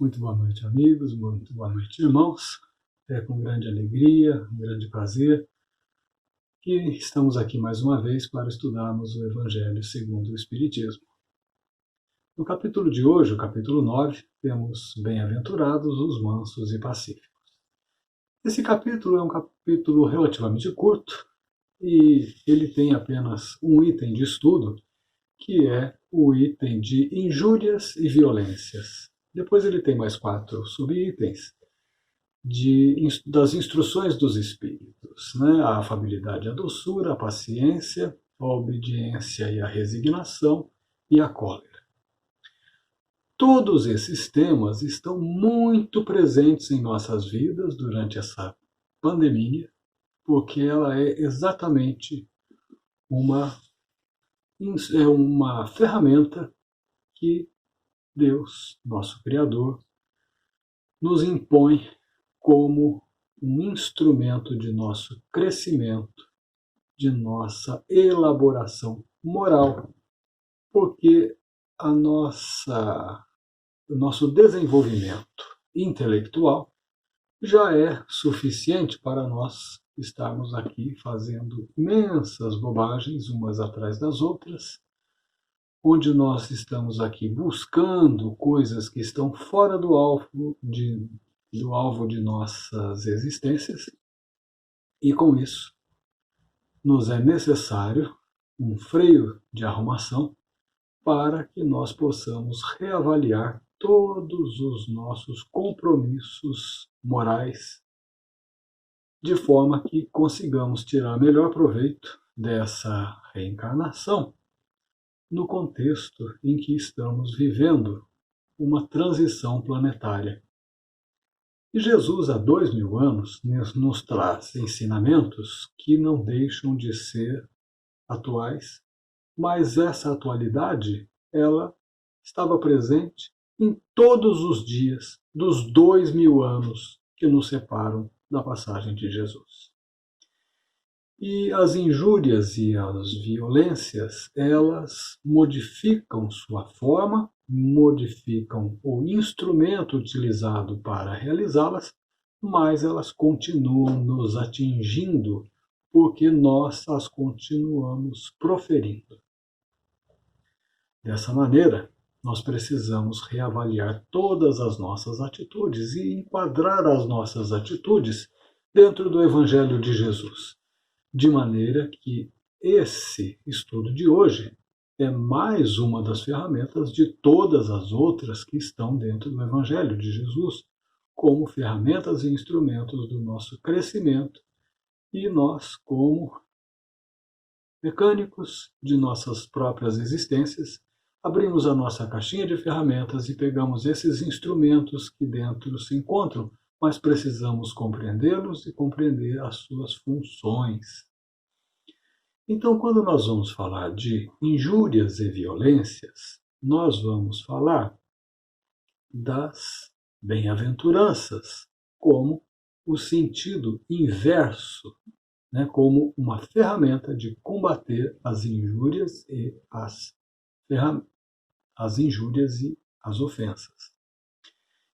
Muito boa noite, amigos, muito boa noite, irmãos. É com grande alegria, um grande prazer que estamos aqui mais uma vez para estudarmos o Evangelho segundo o Espiritismo. No capítulo de hoje, o capítulo 9, temos Bem-aventurados os mansos e pacíficos. Esse capítulo é um capítulo relativamente curto e ele tem apenas um item de estudo, que é o item de injúrias e violências. Depois ele tem mais 4 subitens das instruções dos espíritos, né? A afabilidade, a doçura, a paciência, a obediência e a resignação e a cólera. Todos esses temas estão muito presentes em nossas vidas durante essa pandemia, porque ela é exatamente uma ferramenta que Deus, nosso Criador, nos impõe como um instrumento de nosso crescimento, de nossa elaboração moral, porque o nosso desenvolvimento intelectual já é suficiente para nós estarmos aqui fazendo imensas bobagens umas atrás das outras, onde nós estamos aqui buscando coisas que estão fora do alvo de nossas existências, e com isso nos é necessário um freio de arrumação para que nós possamos reavaliar todos os nossos compromissos morais, de forma que consigamos tirar melhor proveito dessa reencarnação no contexto em que estamos vivendo uma transição planetária. E Jesus, há 2000 anos, nos traz ensinamentos que não deixam de ser atuais, mas essa atualidade, ela estava presente em todos os dias dos 2000 anos que nos separam da passagem de Jesus. E as injúrias e as violências, elas modificam sua forma, modificam o instrumento utilizado para realizá-las, mas elas continuam nos atingindo porque nós as continuamos proferindo. Dessa maneira, nós precisamos reavaliar todas as nossas atitudes e enquadrar as nossas atitudes dentro do Evangelho de Jesus, de maneira que esse estudo de hoje é mais uma das ferramentas de todas as outras que estão dentro do Evangelho de Jesus, como ferramentas e instrumentos do nosso crescimento, e nós, como mecânicos de nossas próprias existências, abrimos a nossa caixinha de ferramentas e pegamos esses instrumentos que dentro se encontram, mas precisamos compreendê-los e compreender as suas funções. Então, quando nós vamos falar de injúrias e violências, nós vamos falar das bem-aventuranças, como o sentido inverso, né, como uma ferramenta de combater as injúrias e as ofensas.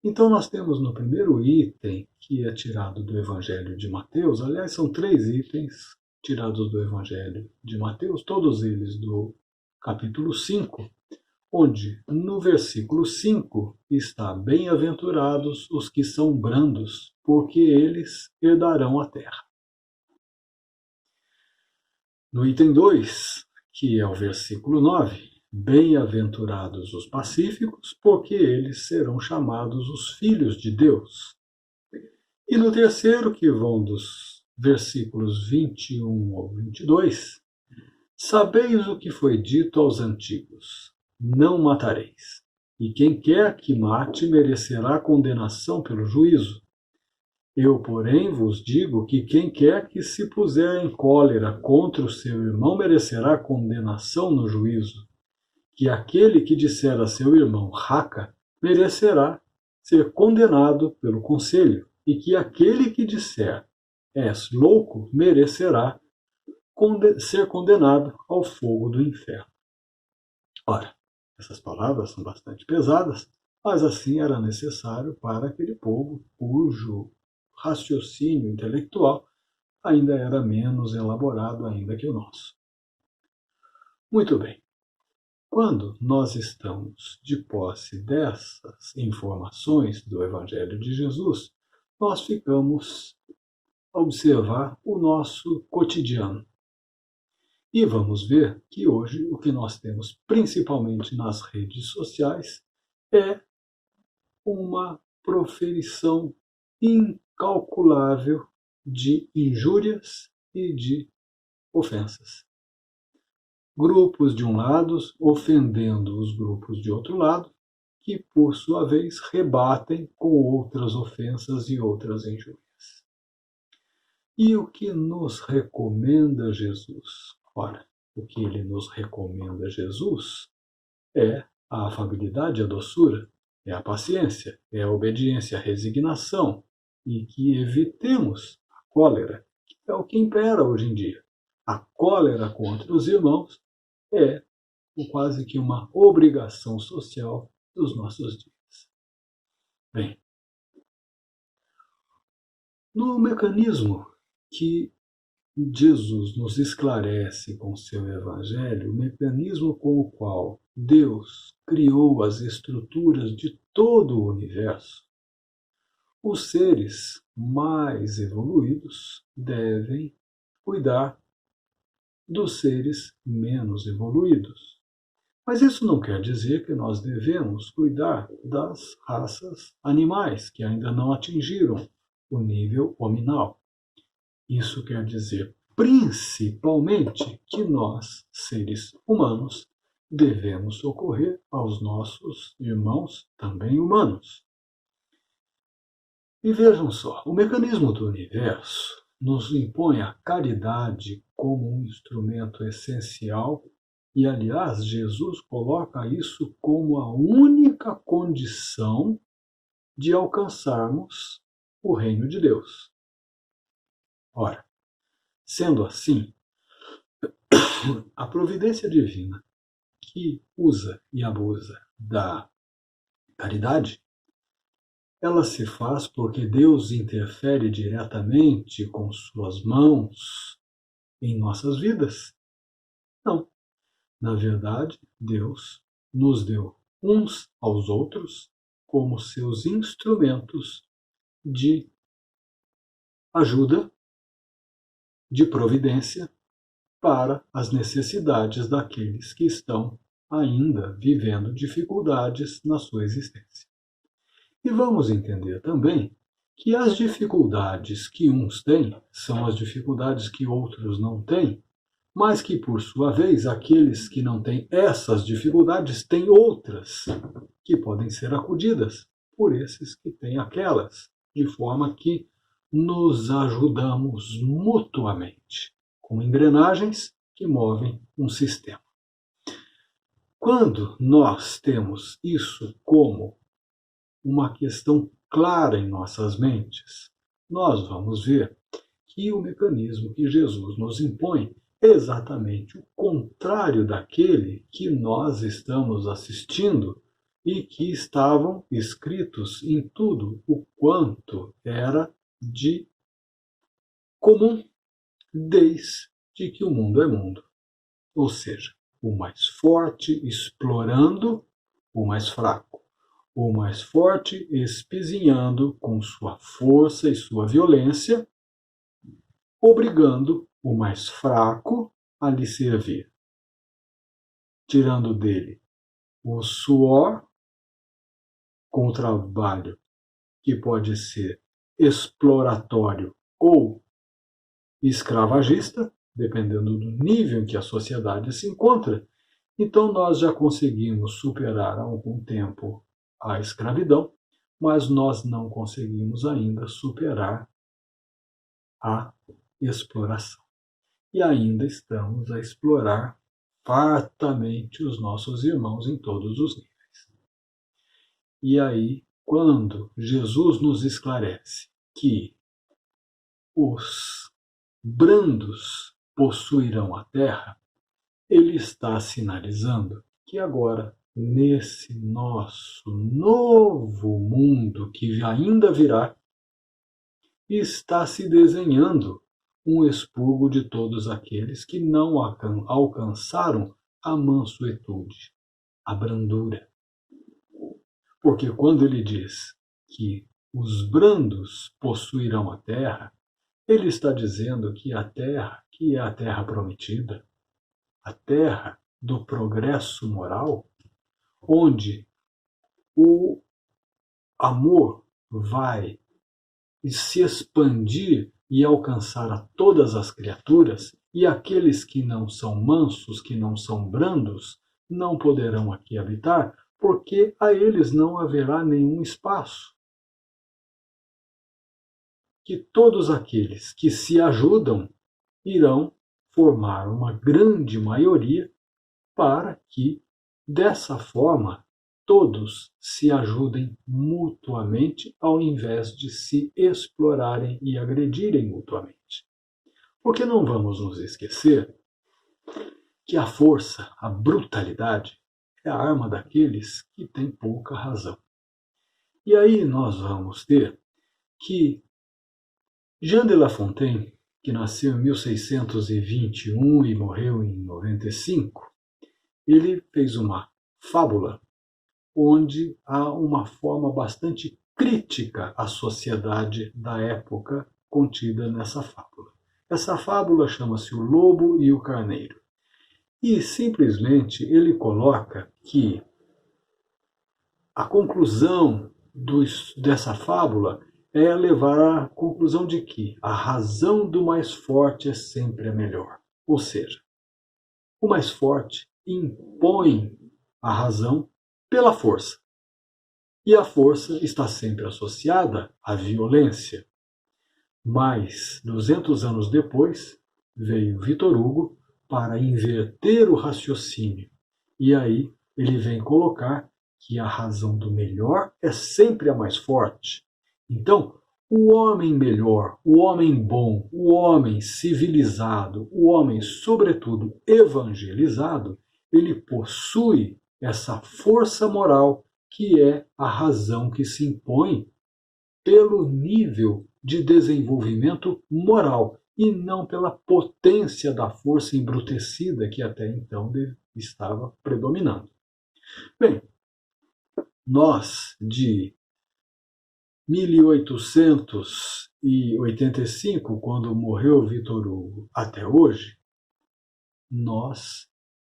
Então, nós temos no primeiro item, que é tirado do Evangelho de Mateus, aliás, são 3 itens tirados do Evangelho de Mateus, todos eles do capítulo 5, onde no versículo 5 está: bem-aventurados os que são brandos, porque eles herdarão a terra. No item 2, que é o versículo 9, bem-aventurados os pacíficos, porque eles serão chamados os filhos de Deus. E no terceiro, que vão dos versículos 21 ao 22, sabeis o que foi dito aos antigos: não matareis, e quem quer que mate merecerá condenação pelo juízo. Eu, porém, vos digo que quem quer que se puser em cólera contra o seu irmão merecerá condenação no juízo, que aquele que disser a seu irmão raca merecerá ser condenado pelo conselho, e que aquele que disser és louco merecerá ser condenado ao fogo do inferno. Ora, essas palavras são bastante pesadas, mas assim era necessário para aquele povo cujo raciocínio intelectual ainda era menos elaborado ainda que o nosso. Muito bem. Quando nós estamos de posse dessas informações do Evangelho de Jesus, nós ficamos a observar o nosso cotidiano. E vamos ver que hoje o que nós temos principalmente nas redes sociais é uma proferição incalculável de injúrias e de ofensas. Grupos de um lado ofendendo os grupos de outro lado, que por sua vez rebatem com outras ofensas e outras injúrias. E o que nos recomenda Jesus? Ora, o que ele nos recomenda Jesus é a afabilidade, a doçura, é a paciência, é a obediência, a resignação, e que evitemos a cólera, que é o que impera hoje em dia. A cólera contra os irmãos é quase que uma obrigação social dos nossos dias. Bem, no mecanismo que Jesus nos esclarece com seu Evangelho, o mecanismo com o qual Deus criou as estruturas de todo o universo, os seres mais evoluídos devem cuidar dos seres menos evoluídos. Mas isso não quer dizer que nós devemos cuidar das raças animais que ainda não atingiram o nível hominal. Isso quer dizer, principalmente, que nós, seres humanos, devemos socorrer aos nossos irmãos também humanos. E vejam só, o mecanismo do universo nos impõe a caridade como um instrumento essencial e, aliás, Jesus coloca isso como a única condição de alcançarmos o reino de Deus. Ora, sendo assim, a providência divina que usa e abusa da caridade, ela se faz porque Deus interfere diretamente com suas mãos em nossas vidas? Não. Na verdade, Deus nos deu uns aos outros como seus instrumentos de ajuda, de providência para as necessidades daqueles que estão ainda vivendo dificuldades na sua existência. E vamos entender também que as dificuldades que uns têm são as dificuldades que outros não têm, mas que, por sua vez, aqueles que não têm essas dificuldades têm outras que podem ser acudidas por esses que têm aquelas, de forma que nos ajudamos mutuamente, com engrenagens que movem um sistema. Quando nós temos isso como uma questão clara em nossas mentes, nós vamos ver que o mecanismo que Jesus nos impõe é exatamente o contrário daquele que nós estamos assistindo e que estavam escritos em tudo o quanto era de comum desde que o mundo é mundo. Ou seja, o mais forte explorando o mais fraco, o mais forte espizinhando com sua força e sua violência, obrigando o mais fraco a lhe servir, tirando dele o suor com o trabalho que pode ser exploratório ou escravagista, dependendo do nível em que a sociedade se encontra. Então nós já conseguimos superar há algum tempo a escravidão, mas nós não conseguimos ainda superar a exploração. E ainda estamos a explorar fartamente os nossos irmãos em todos os níveis. E aí, quando Jesus nos esclarece que os brandos possuirão a terra, ele está sinalizando que agora nesse nosso novo mundo que ainda virá, está se desenhando um expurgo de todos aqueles que não alcançaram a mansuetude, a brandura. Porque quando ele diz que os brandos possuirão a terra, ele está dizendo que a terra, que é a terra prometida, a terra do progresso moral, onde o amor vai se expandir e alcançar a todas as criaturas, e aqueles que não são mansos, que não são brandos, não poderão aqui habitar, porque a eles não haverá nenhum espaço. Que todos aqueles que se ajudam irão formar uma grande maioria para que, dessa forma, todos se ajudem mutuamente ao invés de se explorarem e agredirem mutuamente. Porque não vamos nos esquecer que a força, a brutalidade, é a arma daqueles que têm pouca razão. E aí nós vamos ter que Jean de La Fontaine, que nasceu em 1621 e morreu em 95, ele fez uma fábula onde há uma forma bastante crítica à sociedade da época contida nessa fábula. Essa fábula chama-se O Lobo e o Carneiro. E simplesmente ele coloca que a conclusão dessa fábula é levar à conclusão de que a razão do mais forte é sempre a melhor. Ou seja, o mais forte impõe a razão pela força. E a força está sempre associada à violência. Mas, 200 anos depois, veio Victor Hugo para inverter o raciocínio. E aí ele vem colocar que a razão do melhor é sempre a mais forte. Então, o homem melhor, o homem bom, o homem civilizado, o homem, sobretudo, evangelizado, ele possui essa força moral que é a razão que se impõe pelo nível de desenvolvimento moral e não pela potência da força embrutecida que até então estava predominando. Bem, nós de 1885, quando morreu Victor Hugo, até hoje, nós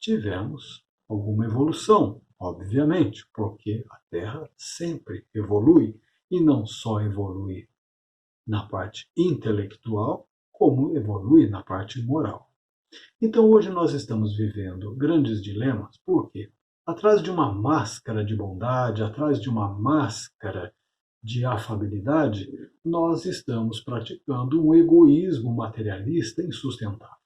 tivemos alguma evolução, obviamente, porque a Terra sempre evolui, e não só evolui na parte intelectual, como evolui na parte moral. Então hoje nós estamos vivendo grandes dilemas, por quê? Atrás de uma máscara de bondade, atrás de uma máscara de afabilidade, nós estamos praticando um egoísmo materialista insustentável.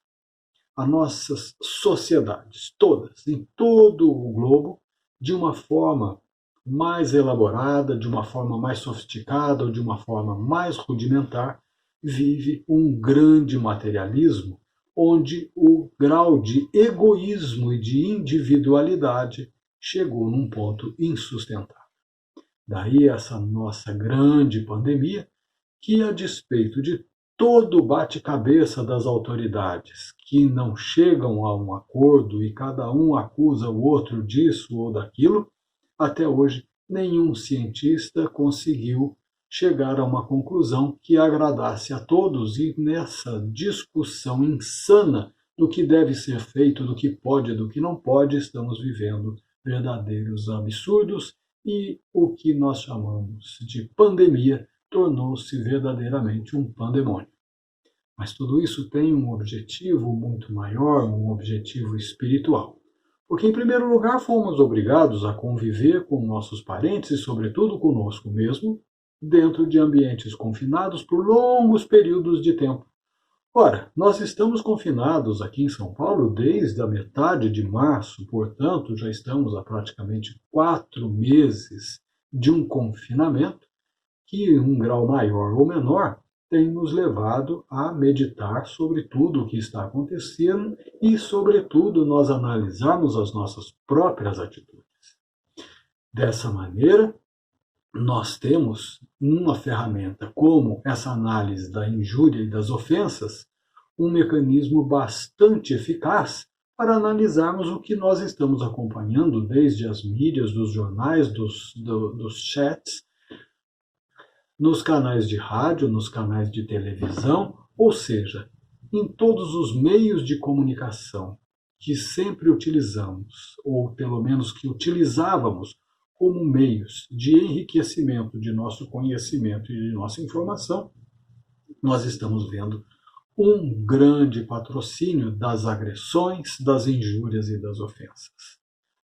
As nossas sociedades, todas, em todo o globo, de uma forma mais elaborada, de uma forma mais sofisticada ou de uma forma mais rudimentar, vive um grande materialismo, onde o grau de egoísmo e de individualidade chegou num ponto insustentável. Daí essa nossa grande pandemia, que a despeito de todo o bate-cabeça das autoridades, que não chegam a um acordo e cada um acusa o outro disso ou daquilo, até hoje nenhum cientista conseguiu chegar a uma conclusão que agradasse a todos, e nessa discussão insana do que deve ser feito, do que pode e do que não pode, estamos vivendo verdadeiros absurdos, e o que nós chamamos de pandemia tornou-se verdadeiramente um pandemônio. Mas tudo isso tem um objetivo muito maior, um objetivo espiritual. Porque, em primeiro lugar, fomos obrigados a conviver com nossos parentes e, sobretudo, conosco mesmo, dentro de ambientes confinados por longos períodos de tempo. Ora, nós estamos confinados aqui em São Paulo desde a metade de março, portanto, já estamos há praticamente 4 meses de um confinamento que, em um grau maior ou menor, tem nos levado a meditar sobre tudo o que está acontecendo e, sobretudo, nós analisarmos as nossas próprias atitudes. Dessa maneira, nós temos uma ferramenta como essa análise da injúria e das ofensas, um mecanismo bastante eficaz para analisarmos o que nós estamos acompanhando, desde as mídias, dos jornais, dos chats, nos canais de rádio, nos canais de televisão, ou seja, em todos os meios de comunicação que sempre utilizamos, ou pelo menos que utilizávamos como meios de enriquecimento de nosso conhecimento e de nossa informação, nós estamos vendo um grande patrocínio das agressões, das injúrias e das ofensas.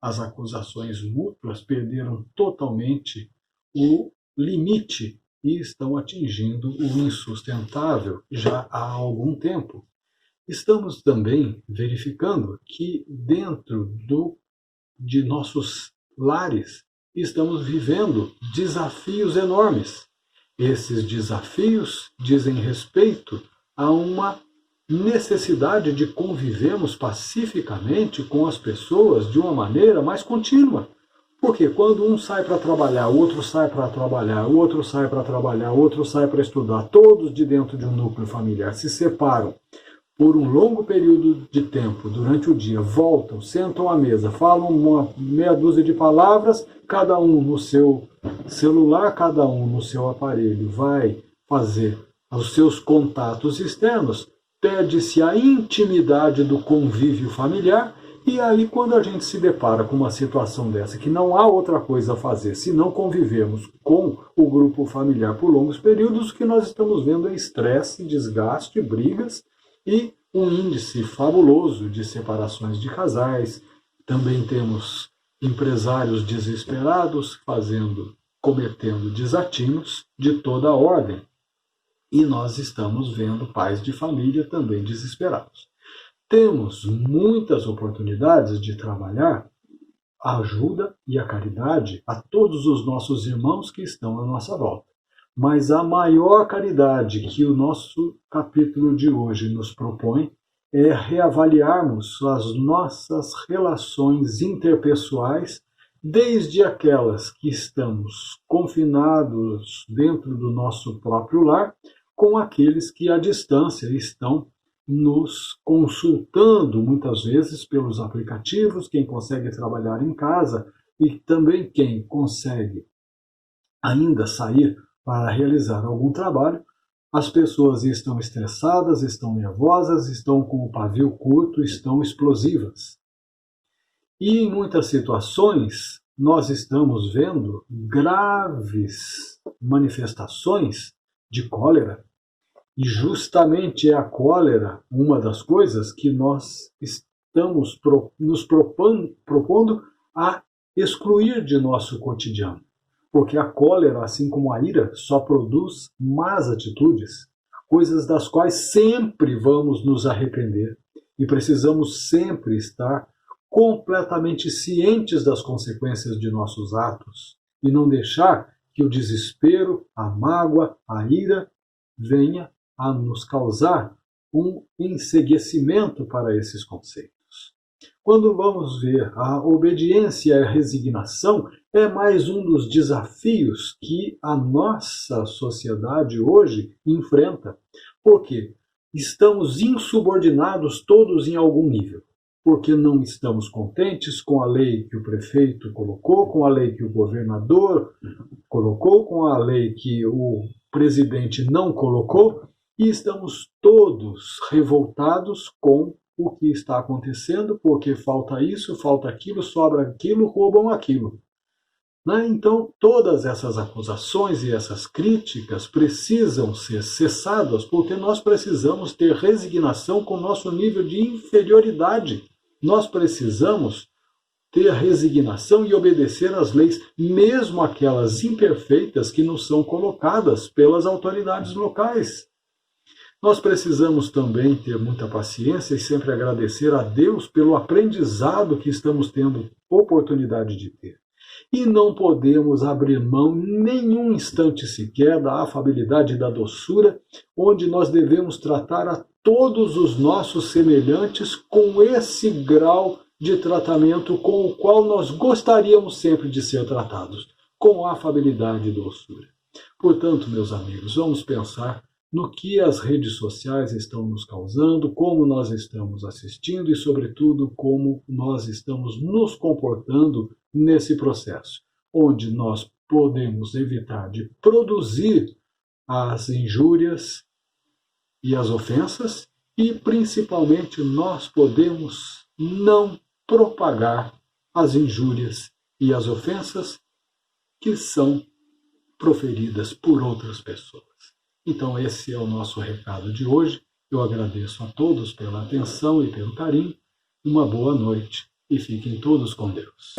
As acusações mútuas perderam totalmente o limite e estão atingindo o insustentável já há algum tempo. Estamos também verificando que dentro de nossos lares estamos vivendo desafios enormes. Esses desafios dizem respeito a uma necessidade de convivermos pacificamente com as pessoas de uma maneira mais contínua. Porque quando um sai para trabalhar, o outro sai para trabalhar, o outro sai para trabalhar, o outro sai para estudar, todos de dentro de um núcleo familiar se separam por um longo período de tempo durante o dia, voltam, sentam à mesa, falam uma meia dúzia de palavras, cada um no seu celular, cada um no seu aparelho, vai fazer os seus contatos externos, perde-se a intimidade do convívio familiar. E aí, quando a gente se depara com uma situação dessa, que não há outra coisa a fazer se não convivermos com o grupo familiar por longos períodos, o que nós estamos vendo é estresse, desgaste, brigas e um índice fabuloso de separações de casais. Também temos empresários desesperados cometendo desatinos de toda a ordem. E nós estamos vendo pais de família também desesperados. Temos muitas oportunidades de trabalhar a ajuda e a caridade a todos os nossos irmãos que estão à nossa volta. Mas a maior caridade que o nosso capítulo de hoje nos propõe é reavaliarmos as nossas relações interpessoais, desde aquelas que estamos confinados dentro do nosso próprio lar, com aqueles que à distância estão nos consultando muitas vezes pelos aplicativos, quem consegue trabalhar em casa e também quem consegue ainda sair para realizar algum trabalho. As pessoas estão estressadas, estão nervosas, estão com o pavio curto, estão explosivas. E em muitas situações nós estamos vendo graves manifestações de cólera. E justamente é a cólera uma das coisas que nós estamos nos propondo a excluir de nosso cotidiano. Porque a cólera, assim como a ira, só produz más atitudes, coisas das quais sempre vamos nos arrepender. E precisamos sempre estar completamente cientes das consequências de nossos atos e não deixar que o desespero, a mágoa, a ira venha a nos causar um enceguecimento para esses conceitos. Quando vamos ver a obediência e a resignação, é mais um dos desafios que a nossa sociedade hoje enfrenta. Porque estamos insubordinados todos em algum nível. Porque não estamos contentes com a lei que o prefeito colocou, com a lei que o governador colocou, com a lei que o presidente não colocou, e estamos todos revoltados com o que está acontecendo, porque falta isso, falta aquilo, sobra aquilo, roubam aquilo. Então, todas essas acusações e essas críticas precisam ser cessadas, porque nós precisamos ter resignação com o nosso nível de inferioridade. Nós precisamos ter resignação e obedecer às leis, mesmo aquelas imperfeitas que nos são colocadas pelas autoridades locais. Nós precisamos também ter muita paciência e sempre agradecer a Deus pelo aprendizado que estamos tendo oportunidade de ter. E não podemos abrir mão nenhum instante sequer da afabilidade e da doçura, onde nós devemos tratar a todos os nossos semelhantes com esse grau de tratamento com o qual nós gostaríamos sempre de ser tratados, com afabilidade e doçura. Portanto, meus amigos, vamos pensar no que as redes sociais estão nos causando, como nós estamos assistindo e, sobretudo, como nós estamos nos comportando nesse processo, onde nós podemos evitar de produzir as injúrias e as ofensas e, principalmente, nós podemos não propagar as injúrias e as ofensas que são proferidas por outras pessoas. Então esse é o nosso recado de hoje. Eu agradeço a todos pela atenção e pelo carinho. Uma boa noite e fiquem todos com Deus.